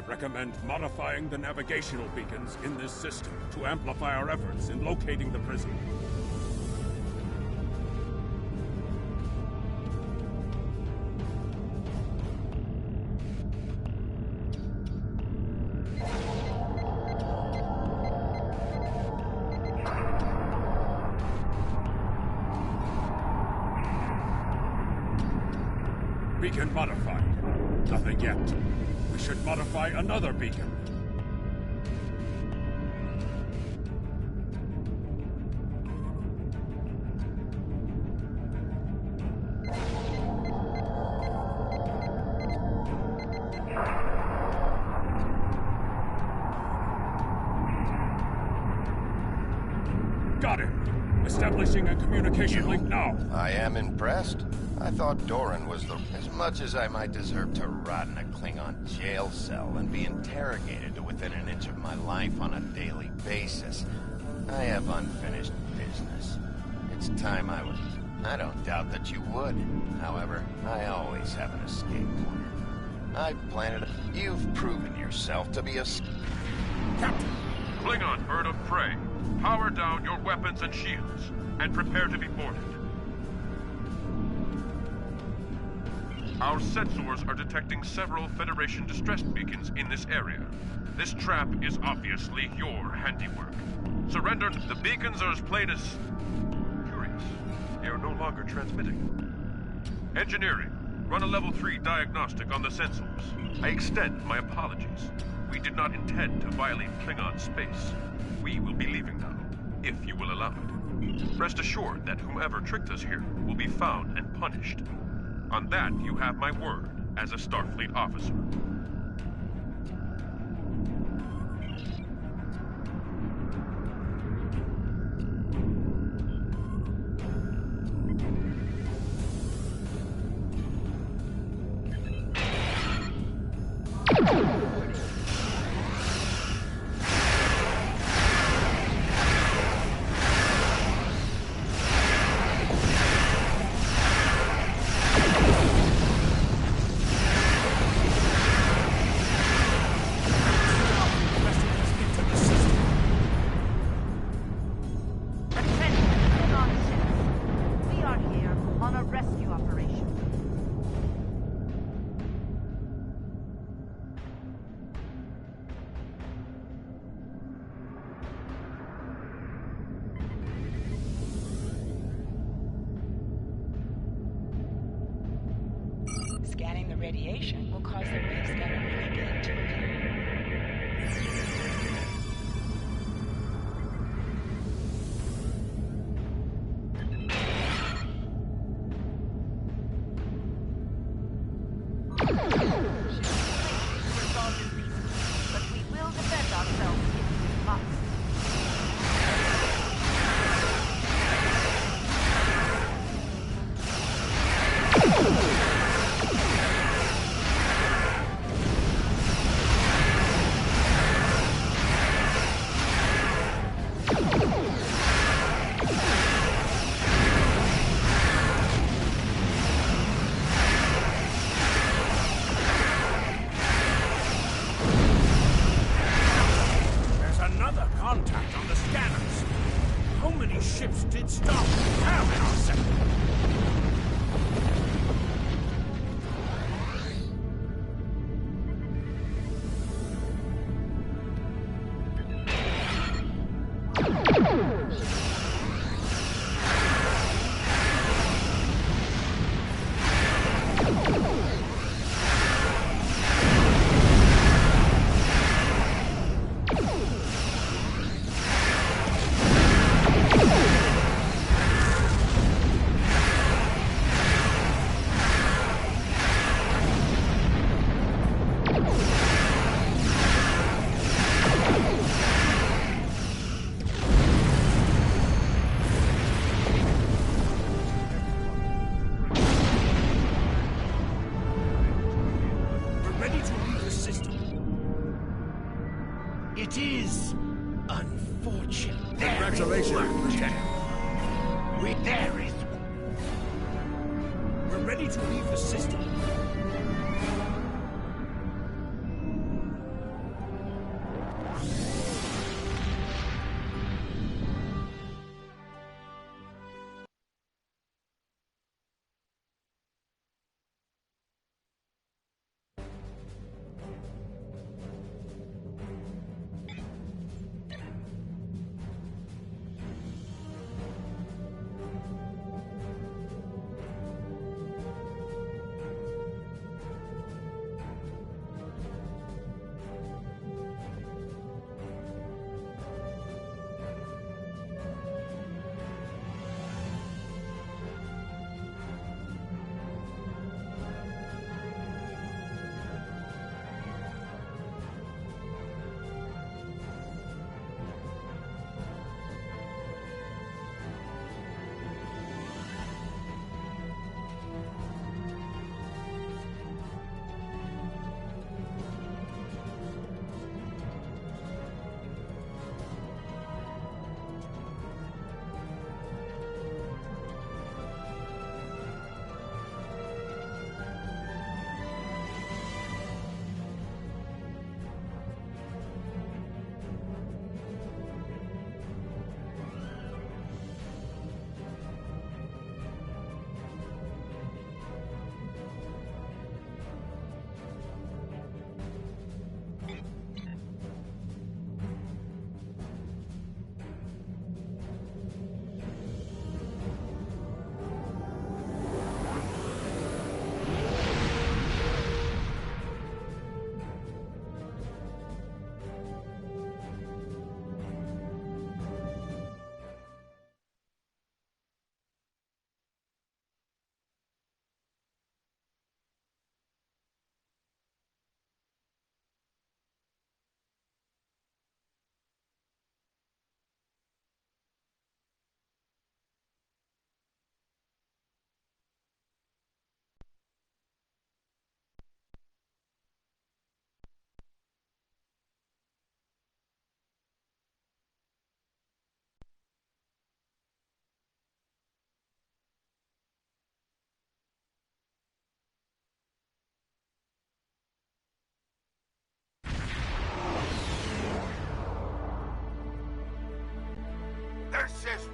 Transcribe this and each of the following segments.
recommend modifying the navigational beacons in this system to amplify our efforts in locating the prison. Beacon modified. Nothing yet. We should modify another beacon. Got him. Establishing a communication link now. I am impressed. I thought Doran was the... As much as I might deserve to rot in a Klingon jail cell and be interrogated to within an inch of my life on a daily basis, I have unfinished business. It's time I would... I don't doubt that you would. However, I always have an escape plan. I've planted a... You've proven yourself to be a... Captain! Klingon bird of prey, power down your weapons and shields, and prepare to be boarded. Our sensors are detecting several Federation distress beacons in this area. This trap is obviously your handiwork. Surrender. The beacons are as plain as... curious. They are no longer transmitting. Engineering, run a level 3 diagnostic on the sensors. I extend my apologies. We did not intend to violate Klingon space. We will be leaving now, if you will allow it. Rest assured that whomever tricked us here will be found and punished. On that, you have my word as a Starfleet officer. Scanning the radiation will cause the wave scanner beacon to appear. But we will defend ourselves if we must. Contact on the scanners. How many ships did stop and have in our sector? It is unfortunate. Congratulations, Lieutenant. There is. We're ready to leave the system.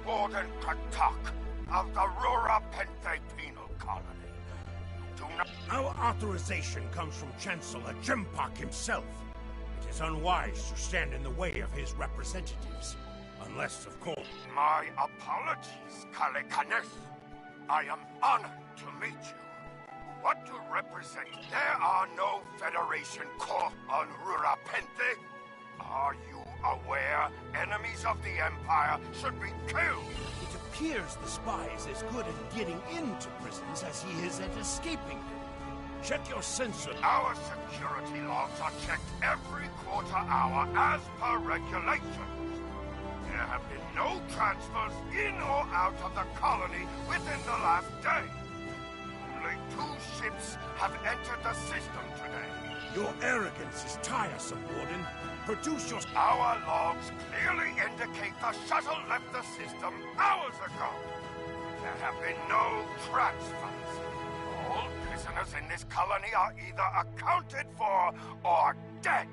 Warden Katak of the Rura Penthe Penal Colony. You do not... Our authorization comes from Chancellor Jimpak himself. It is unwise to stand in the way of his representatives. Unless, of course... My apologies, Kalekanes. I am honored to meet you. What to represent? There are no Federation corps on Rura Penthe. Are you aware enemies of the Empire should be killed? It appears the spy is as good at getting into prisons as he is at escaping them. Check your sensor. Our security logs are checked every quarter hour as per regulations. There have been no transfers in or out of the colony within the last day. Only 2 ships have entered the system today. Your arrogance is tiresome, Warden. Produce your... Our logs clearly indicate the shuttle left the system hours ago. There have been no transfers. All prisoners in this colony are either accounted for or dead.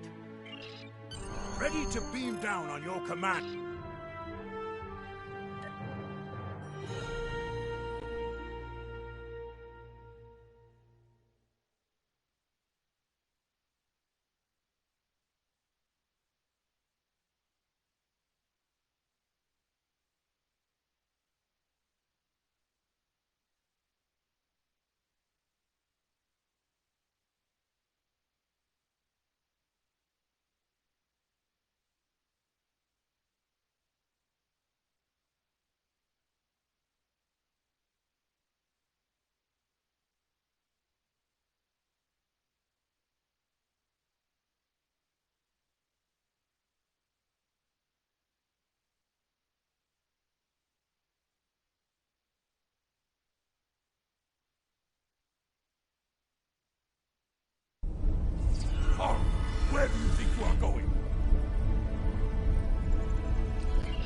Ready to beam down on your command. Where do you think you are going?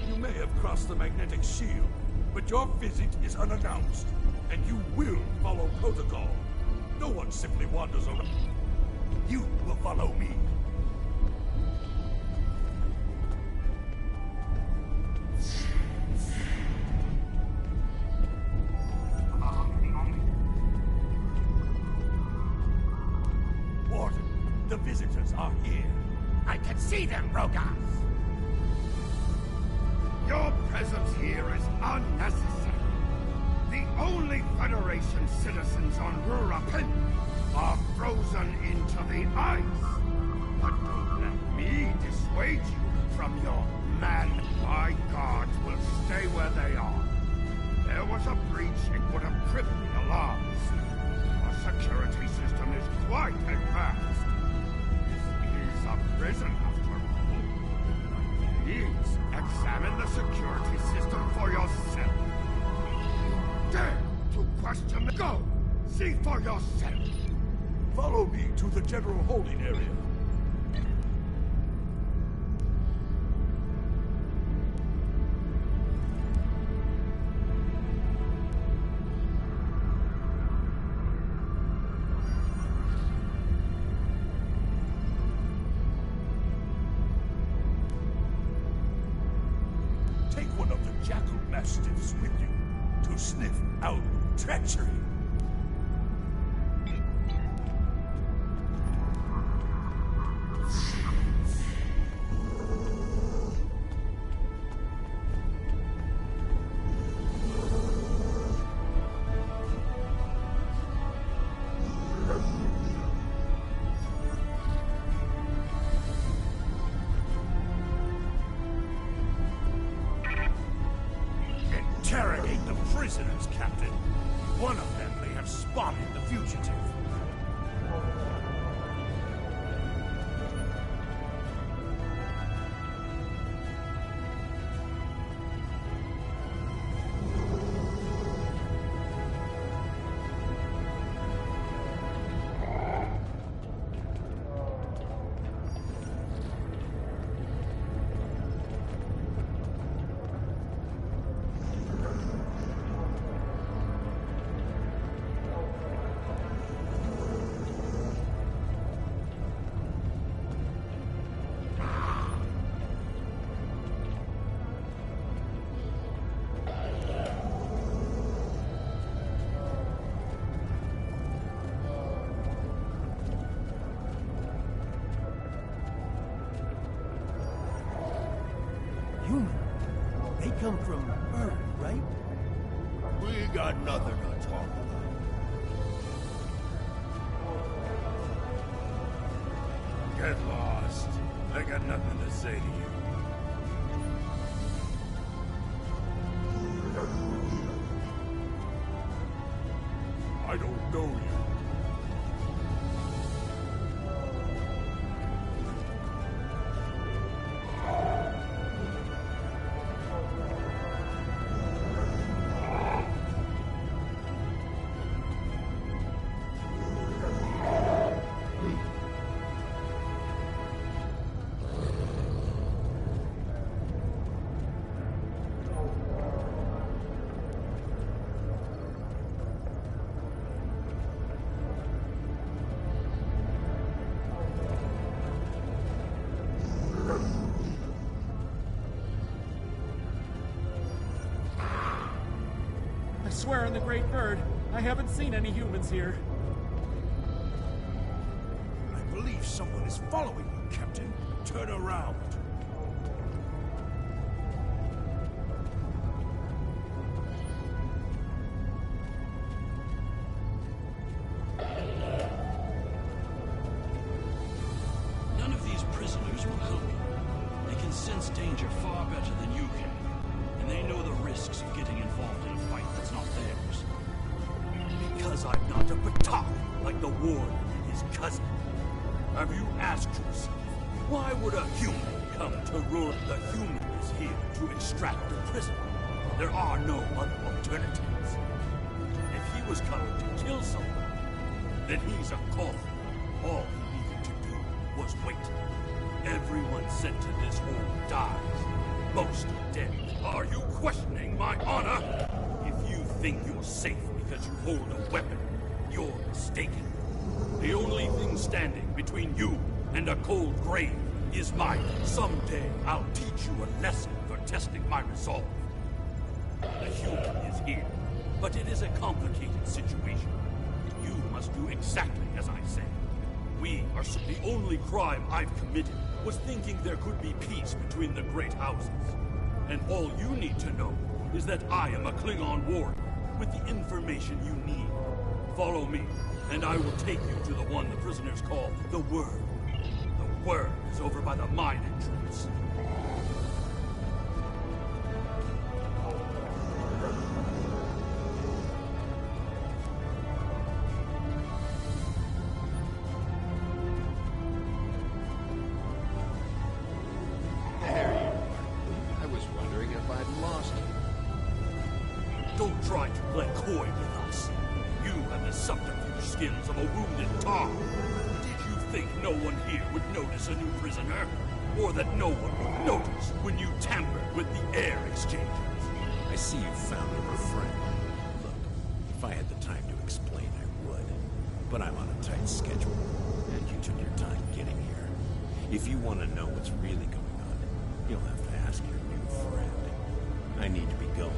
You may have crossed the magnetic shield, but your visit is unannounced, and you will follow protocol. No one simply wanders around. You will follow me. The visitors are here. I can see them, Rogas! Your presence here is unnecessary. The only Federation citizens on Rura Penthe are frozen into the ice. But don't let me dissuade you from your man. My guards will stay where they are. If there was a breach, it would have tripped the alarms. Our security system is quite advanced. A prison, after all. Please examine the security system for yourself. Dare to question me? Go! See for yourself! Follow me to the general holding area. Mastiffs with you to sniff out treachery. Interrogate the prisoners, Captain. One of them may have spotted the fugitive. come from Earth, right? We got nothing to talk about. Get lost. I got nothing to say to you. I don't know you. I swear on the Great Bird, I haven't seen any humans here. I believe someone is following you, Captain. Turn around. None of these prisoners will help you. They can sense danger far better than you can. And they know the risks of getting involved in a fight that's not theirs. Because I'm not a Batak like the warden and his cousin. Have you asked yourself, why would a human come to rule? The human is here to extract a prisoner. There are no other alternatives. If he was coming to kill someone, then he's a coffin. All he needed to do was wait. Everyone sent to this hole dies. Most are dead. Are you questioning my honor? If you think you're safe because you hold a weapon, you're mistaken. The only thing standing between you and a cold grave is mine. Someday I'll teach you a lesson for testing my resolve. The human is here, but it is a complicated situation. You must do exactly as I say. The only crime I've committed was thinking there could be peace between the great houses. And all you need to know is that I am a Klingon warrior with the information you need. Follow me, and I will take you to the one the prisoners call the Word. The Word is over by the mine entrance. There you are. I was wondering if I'd lost you. Don't try to play coy with us. You have the subterfuge skills of a wounded Tar. Did you think no one here would notice a new prisoner? Or that no one would notice when you tampered with the air exchanges? I see you found a new friend. Look, if I had the time to explain, I would. But I'm on a tight schedule, and you took your time getting here. If you want to know what's really going on, you'll have to ask your new friend. I need to be going.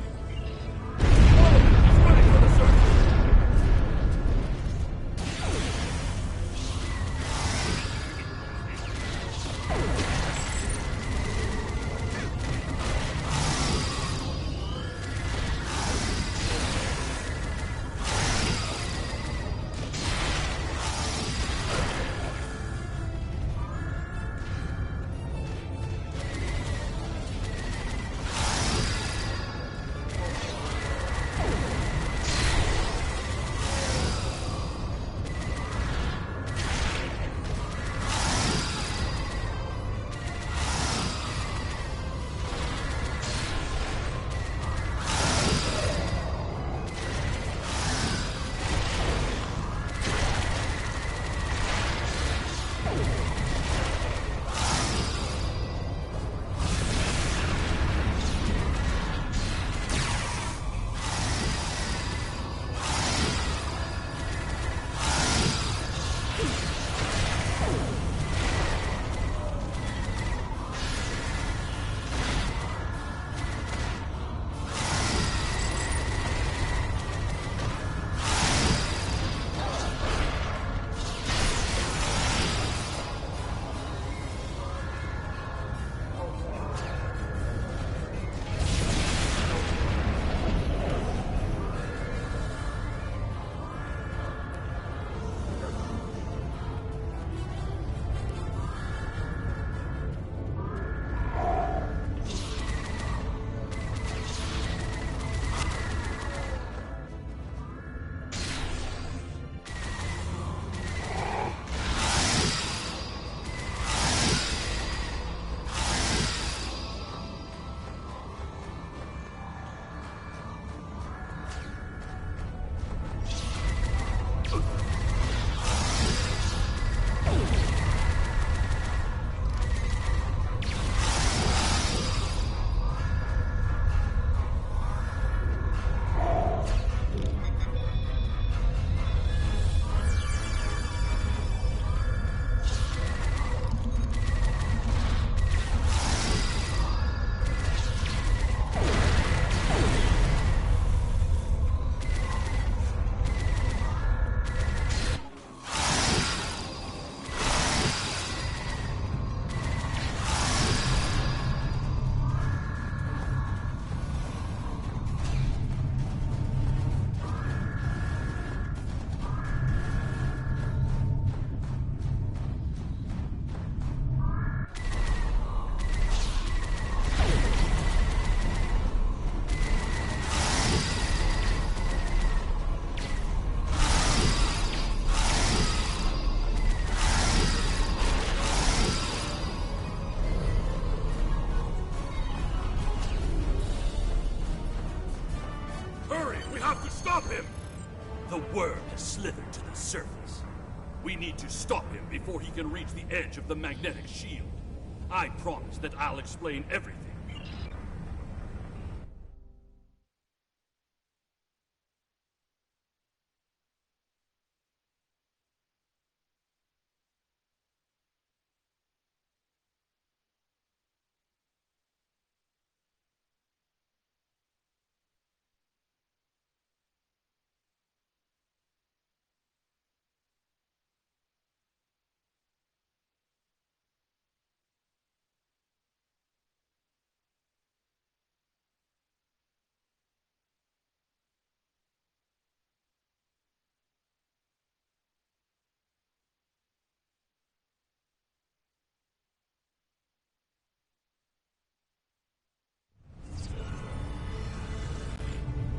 need to stop him before he can reach the edge of the magnetic shield. I promise that I'll explain everything.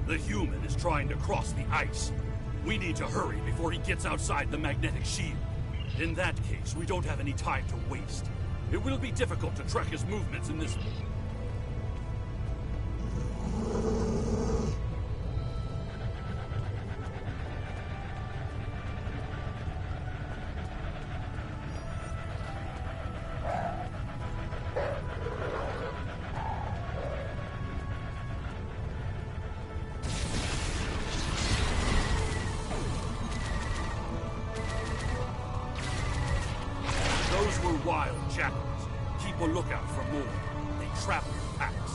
The human is trying to cross the ice. We need to hurry before he gets outside the magnetic shield. In that case, we don't have any time to waste. It will be difficult to track his movements in this... Those were wild jackals. Keep a lookout for more. They travel in packs.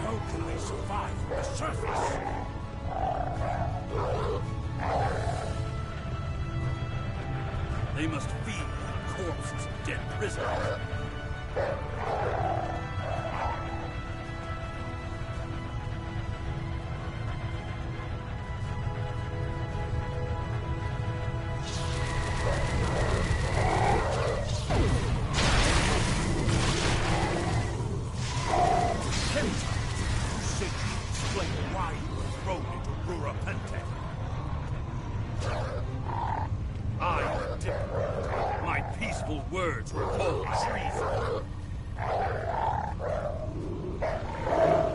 How can they survive on the surface? They must feed on corpses of dead prisoners. My peaceful words were called treason.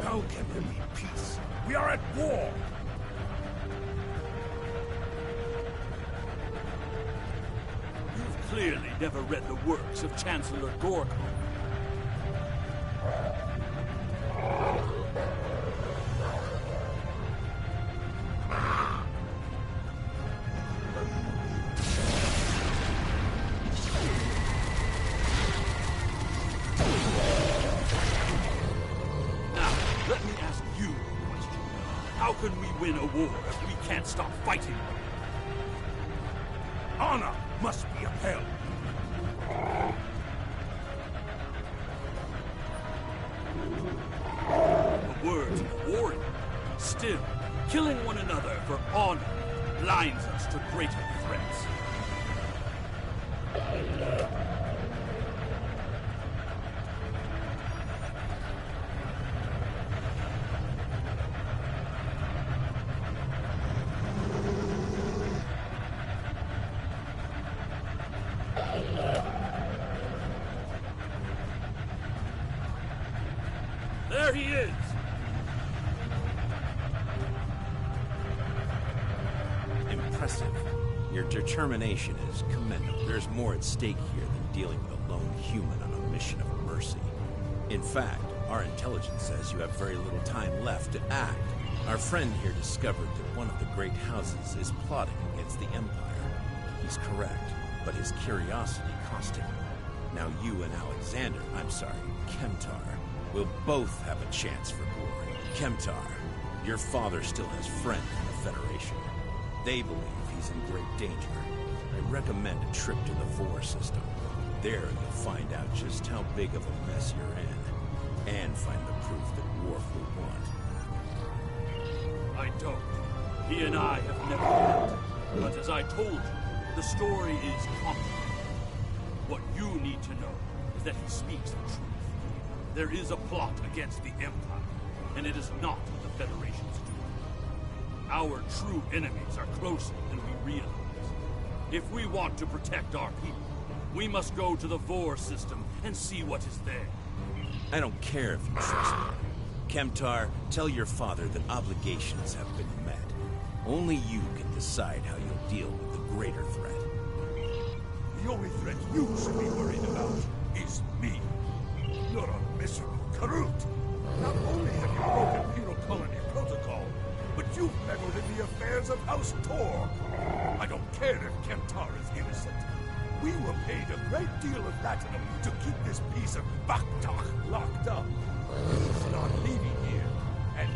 How can there be peace? We are at war! You've clearly never read the works of Chancellor Gorgon. How can we win a war if we can't stop fighting? Honor must be upheld. The words of the warrior. Still, killing one another for honor blinds us to greater threats. There he is! Impressive. Your determination is commendable. There's more at stake here than dealing with a lone human on a mission of mercy. In fact, our intelligence says you have very little time left to act. Our friend here discovered that one of the great houses is plotting against the Empire. He's correct, but his curiosity cost him. Now you and Alexander, Kemtar, will both have a chance for glory. Kemtar, your father still has friends in the Federation. They believe he's in great danger. I recommend a trip to the Vor system. There you'll find out just how big of a mess you're in, and find the proof that Worf will want. I don't. He and I have never met. But as I told you, the story is complicated. What you need to know is that he speaks the truth. There is a plot against the Empire, and it is not the Federation's doing. Our true enemies are closer than we realize. If we want to protect our people, we must go to the Vor system and see what is there. I don't care if you trust me. Kemtar, tell your father that obligations have been met. Only you can decide how you'll deal with the greater threat. The only threat you should be worried about is me. You're a miserable Karut. Not only have you broken penal colony protocol, but you've meddled in the affairs of House Tor. I don't care if Kemtar is innocent. We were paid a great deal of platinum to keep this piece of Baktak locked up. He's not leaving here, and...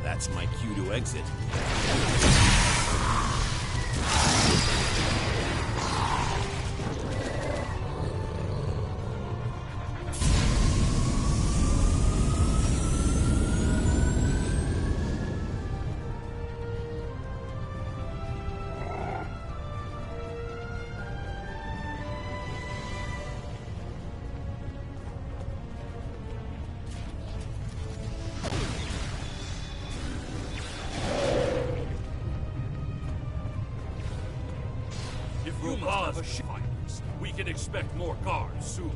That's my cue to exit. We can expect more guards soon.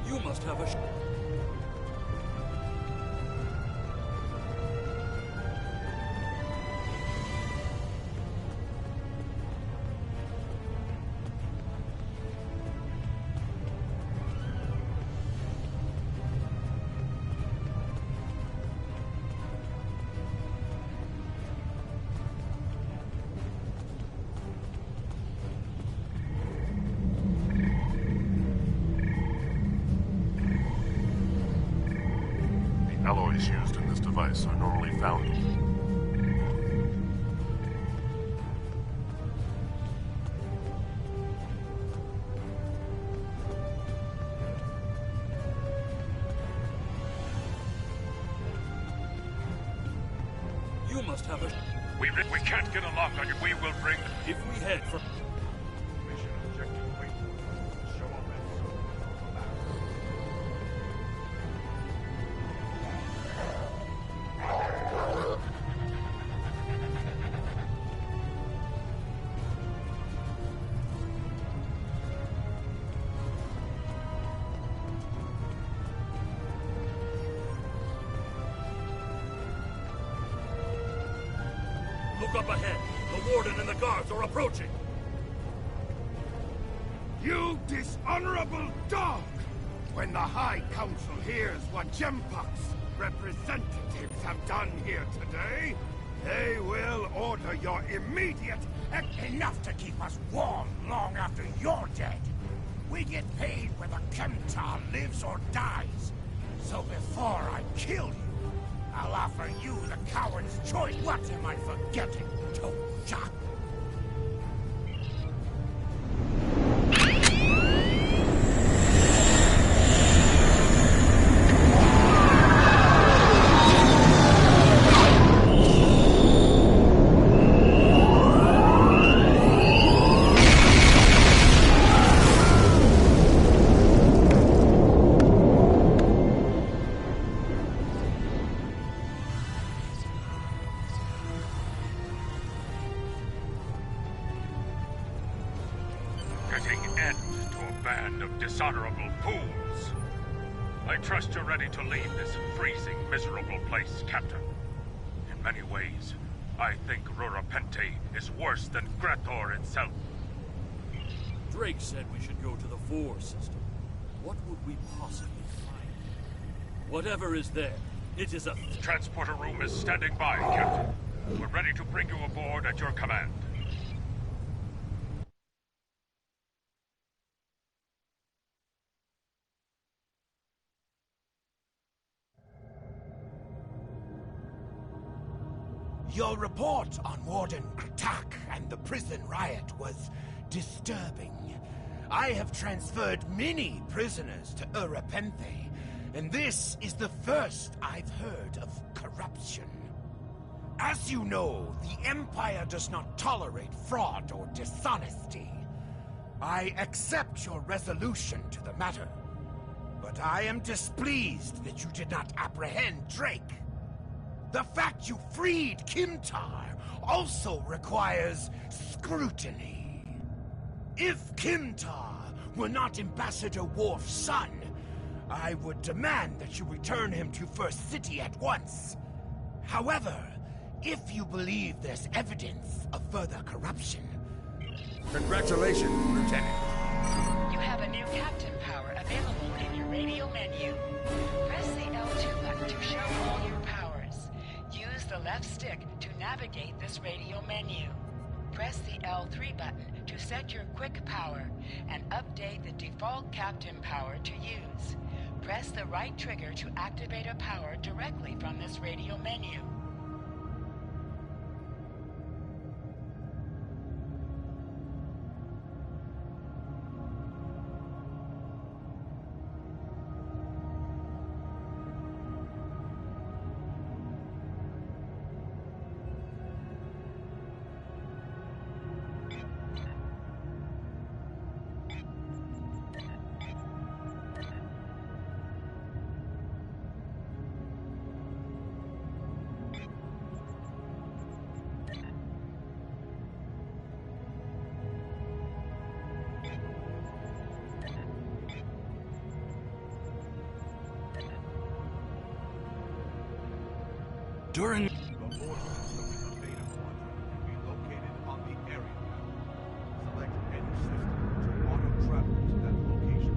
You must have a... Alloys used in this device are normally found. You must have a... We can't get a lock on it. We will bring... If we head for... Mission objective waypoint. Show up and so back. Look up ahead. The warden and the guards are approaching. You dishonorable dog! When the High Council hears what Jempak's representatives have done here today, they will order your immediate... Enough to keep us warm long after you're dead. We get paid whether Kemtar lives or dies. So before I kill you, I'll offer you the coward's choice. What am I forgetting, Toja? Putting end to a band of dishonorable fools. I trust you're ready to leave this freezing, miserable place, Captain. In many ways, I think Rurapente is worse than Grator itself. Drake said we should go to the 4 system. What would we possibly find? Whatever is there, it is a... Transporter room is standing by, Captain. We're ready to bring you aboard at your command. Your report on Warden Kratak and the prison riot was disturbing. I have transferred many prisoners to Urapenthe, and this is the first I've heard of corruption. As you know, the Empire does not tolerate fraud or dishonesty. I accept your resolution to the matter, but I am displeased that you did not apprehend Drake. The fact you freed Kimtar also requires scrutiny. If Kimtar were not Ambassador Worf's son, I would demand that you return him to First City at once. However, if you believe there's evidence of further corruption... Congratulations, Lieutenant. You have a new captain power available in your radio menu. Press the L2 button to show all your powers. Use the left stick to navigate this radio menu. Press the L3 button to set your quick power and update the default captain power to use. Press the right trigger to activate a power directly from this radio menu. During... The order of the Beta Quadrant can be located on the area map. Select any system to auto-travel to that location.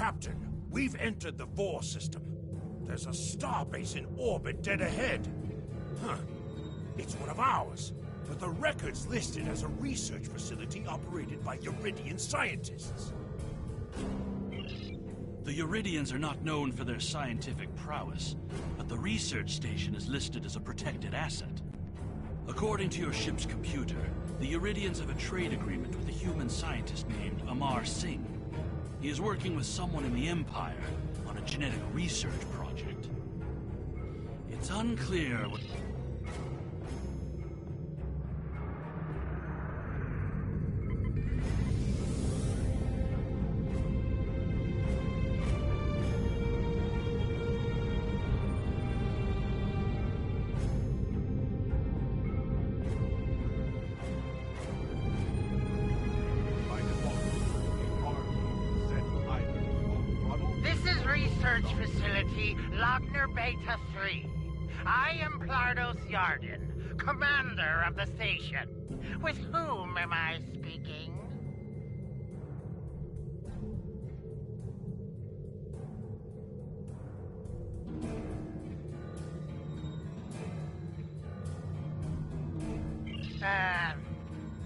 Captain, we've entered the 4 system. There's a starbase in orbit dead ahead. Huh. It's one of ours, but the record's listed as a research facility operated by Uridian scientists. The Uridians are not known for their scientific prowess, but the research station is listed as a protected asset. According to your ship's computer, the Uridians have a trade agreement with a human scientist named Amar Singh. He is working with someone in the Empire on a genetic research project. It's unclear what... Research facility, Lochner Beta 3. I am Plardos Yarden, commander of the station. With whom am I speaking?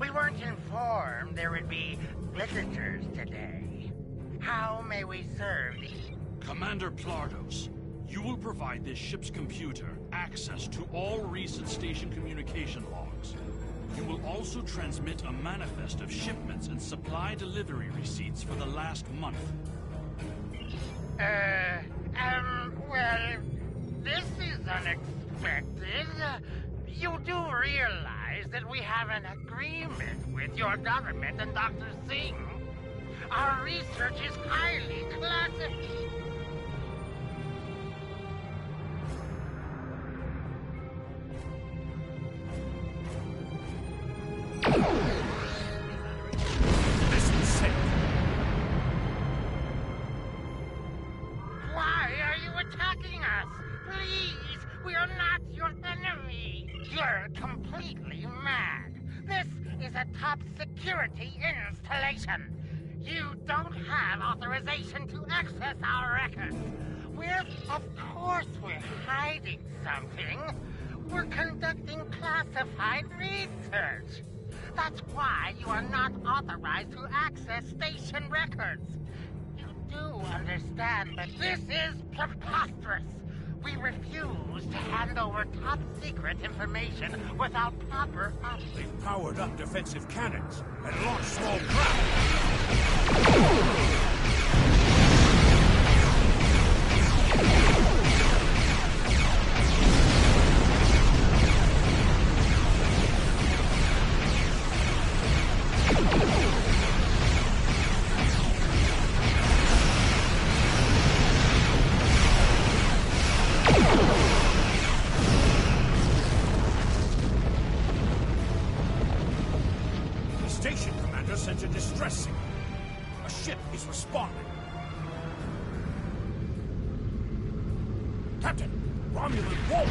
We weren't informed there would be visitors today. How may we serve thee? Commander Plardos, you will provide this ship's computer access to all recent station communication logs. You will also transmit a manifest of shipments and supply delivery receipts for the last month. Well, this is unexpected. You do realize that we have an agreement with your government and Dr. Singh? Our research is highly classified. Why are you attacking us? Please, we are not your enemy. You're completely mad. This is a top security installation. You don't have authorization to access our records. Of course we're hiding something. We're conducting classified research. That's why you are not authorized to access station records. You do understand that this is preposterous. We refuse to hand over top-secret information without proper authority. They've powered up defensive cannons and launched small craft. Station commander sent a distress signal. A ship is responding. Captain, Romulan wall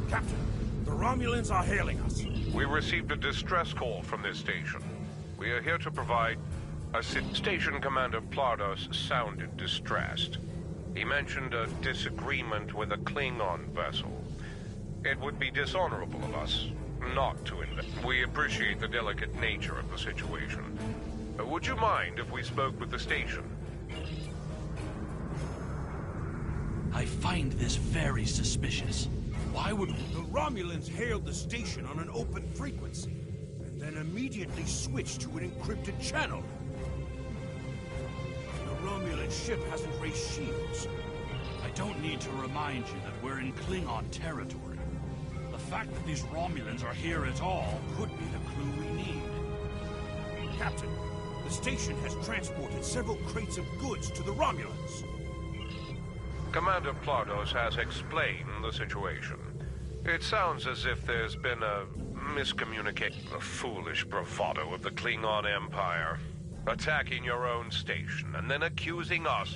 Captain, the Romulans are hailing us. We received a distress call from this station. We are here to provide Station Commander Plardos sounded distressed. He mentioned a disagreement with a Klingon vessel. It would be dishonorable of us not to invest. We appreciate the delicate nature of the situation. Would you mind if we spoke with the station? I find this very suspicious. Why would... The Romulans hailed the station on an open frequency, and then immediately switched to an encrypted channel. The Romulan ship hasn't raised shields. I don't need to remind you that we're in Klingon territory. The fact that these Romulans are here at all could be the clue we need. Captain, the station has transported several crates of goods to the Romulans. Commander Plardos has explained the situation. It sounds as if there's been a miscommunication. The foolish bravado of the Klingon Empire. Attacking your own station and then accusing us.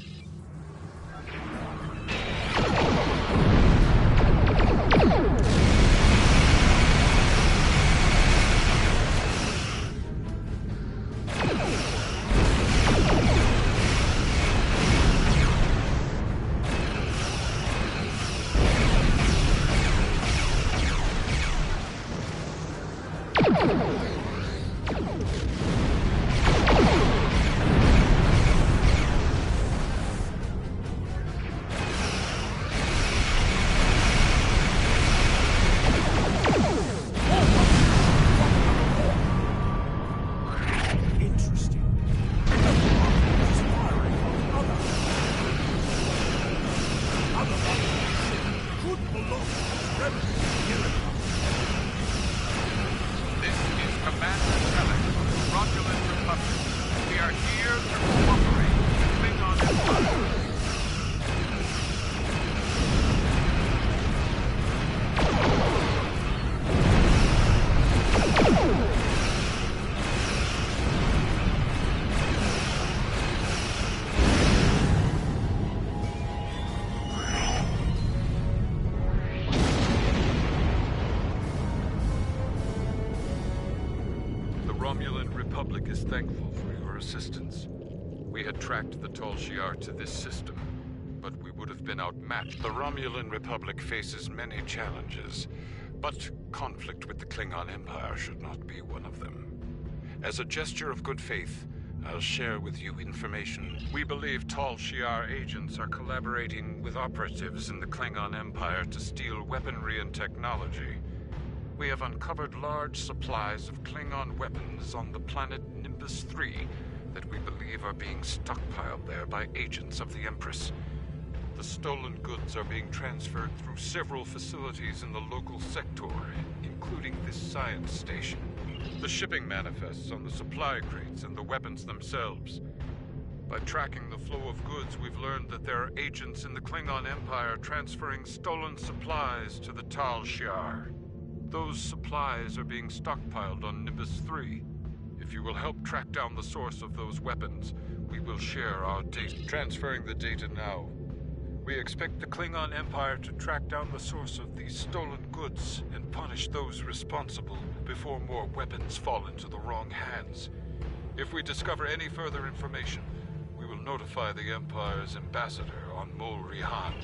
most thankful for your assistance. We had tracked the Tall Shi'ar to this system, but we would have been outmatched. The Romulan Republic faces many challenges, but conflict with the Klingon Empire should not be one of them. As a gesture of good faith, I'll share with you information. We believe Tall Shi'ar agents are collaborating with operatives in the Klingon Empire to steal weaponry and technology. We have uncovered large supplies of Klingon weapons on the planet Nimbus 3 that we believe are being stockpiled there by agents of the Empress. The stolen goods are being transferred through several facilities in the local sector, including this science station. The shipping manifests on the supply crates and the weapons themselves. By tracking the flow of goods, we've learned that there are agents in the Klingon Empire transferring stolen supplies to the Tal Shi'ar. Those supplies are being stockpiled on Nimbus 3. If you will help track down the source of those weapons, we will share our data. Transferring the data now. We expect the Klingon Empire to track down the source of these stolen goods and punish those responsible before more weapons fall into the wrong hands. If we discover any further information, we will notify the Empire's ambassador on Mol Rihan.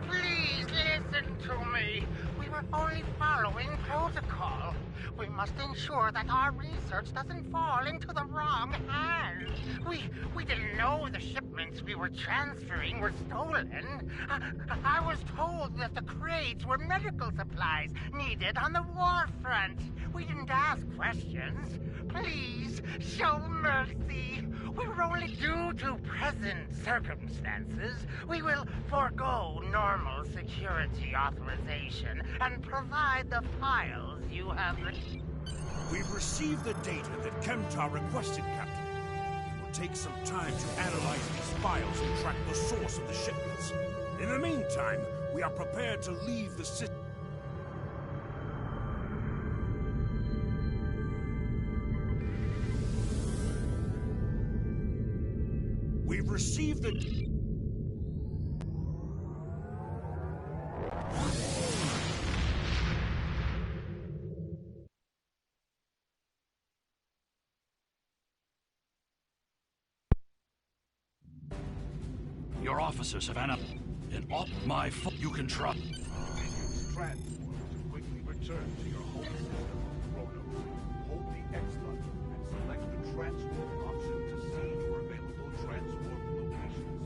Please listen to me. We were only following protocol. We must ensure that our research doesn't fall into the wrong hands. We didn't know the shipments we were transferring were stolen. I was told that the crates were medical supplies needed on the war front. We didn't ask questions. Please, show mercy. We were only due to present circumstances. We will forego normal security authorization and provide the files you have... We've received the data that Kemtar requested, Captain. It will take some time to analyze these files and track the source of the shipments. In the meantime, we are prepared to leave the system. We've received the... Your officers have an my fault. You can try. Transport to quickly return to your home system, Chrono. Hold the X button and select the transport option to see your available transport locations.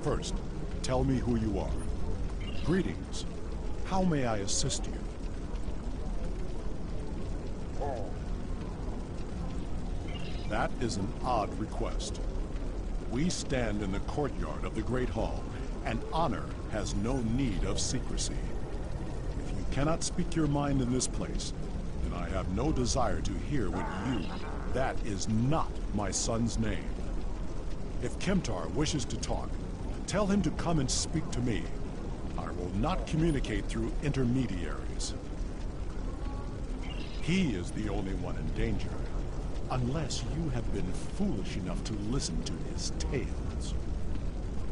First, tell me who you are. Greetings. How may I assist you? That is an odd request. We stand in the courtyard of the Great Hall, and honor has no need of secrecy. If you cannot speak your mind in this place, then I have no desire to hear what you... That is not my son's name. If Kemtar wishes to talk, tell him to come and speak to me. I will not communicate through intermediaries. He is the only one in danger, unless you have been foolish enough to listen to his tales.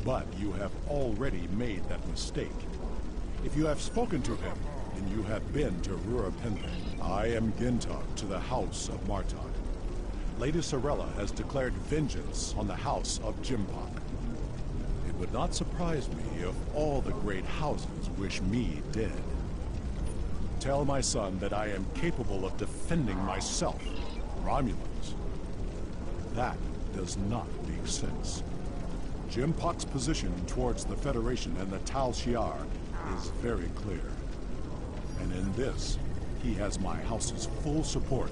But you have already made that mistake. If you have spoken to him, then you have been to Rurapenthe. I am Gintok to the House of Martok. Lady Sorella has declared vengeance on the House of Jimpok. It would not surprise me if all the great houses wish me dead. Tell my son that I am capable of defending myself, Romulans. That does not make sense. Jimpok's position towards the Federation and the Tal Shiar is very clear. And in this, he has my house's full support.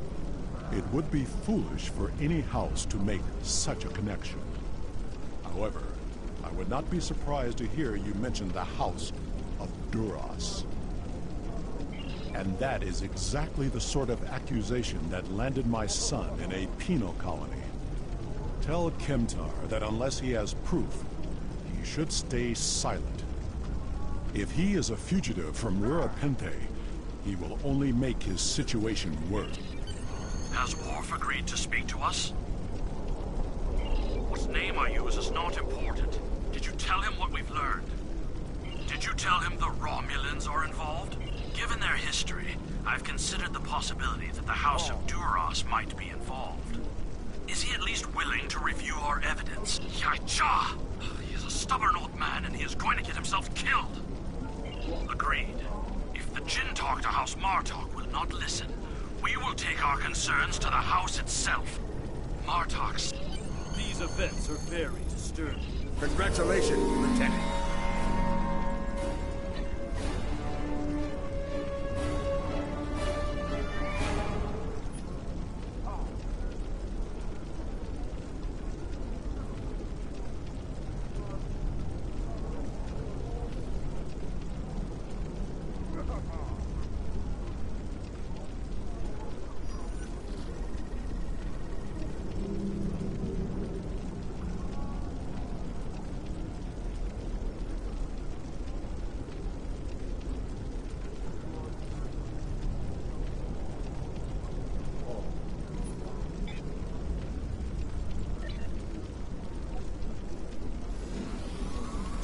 It would be foolish for any house to make such a connection. However, I would not be surprised to hear you mention the House of Duras. And that is exactly the sort of accusation that landed my son in a penal colony. Tell Kemtar that unless he has proof, he should stay silent. If he is a fugitive from Rurapenthe, he will only make his situation worse. Has Worf agreed to speak to us? What name I use is not important. Did you tell him what we've learned? Did you tell him the Romulans are involved? Given their history, I've considered the possibility that the House of Duras might be involved. Is he at least willing to review our evidence? Yaicha! He is a stubborn old man and he is going to get himself killed. Agreed. If the Jinn talk to House Martok will not listen, we will take our concerns to the House itself. Martok's... These events are very disturbing. Congratulations, Lieutenant.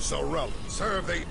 Sorella, serve the...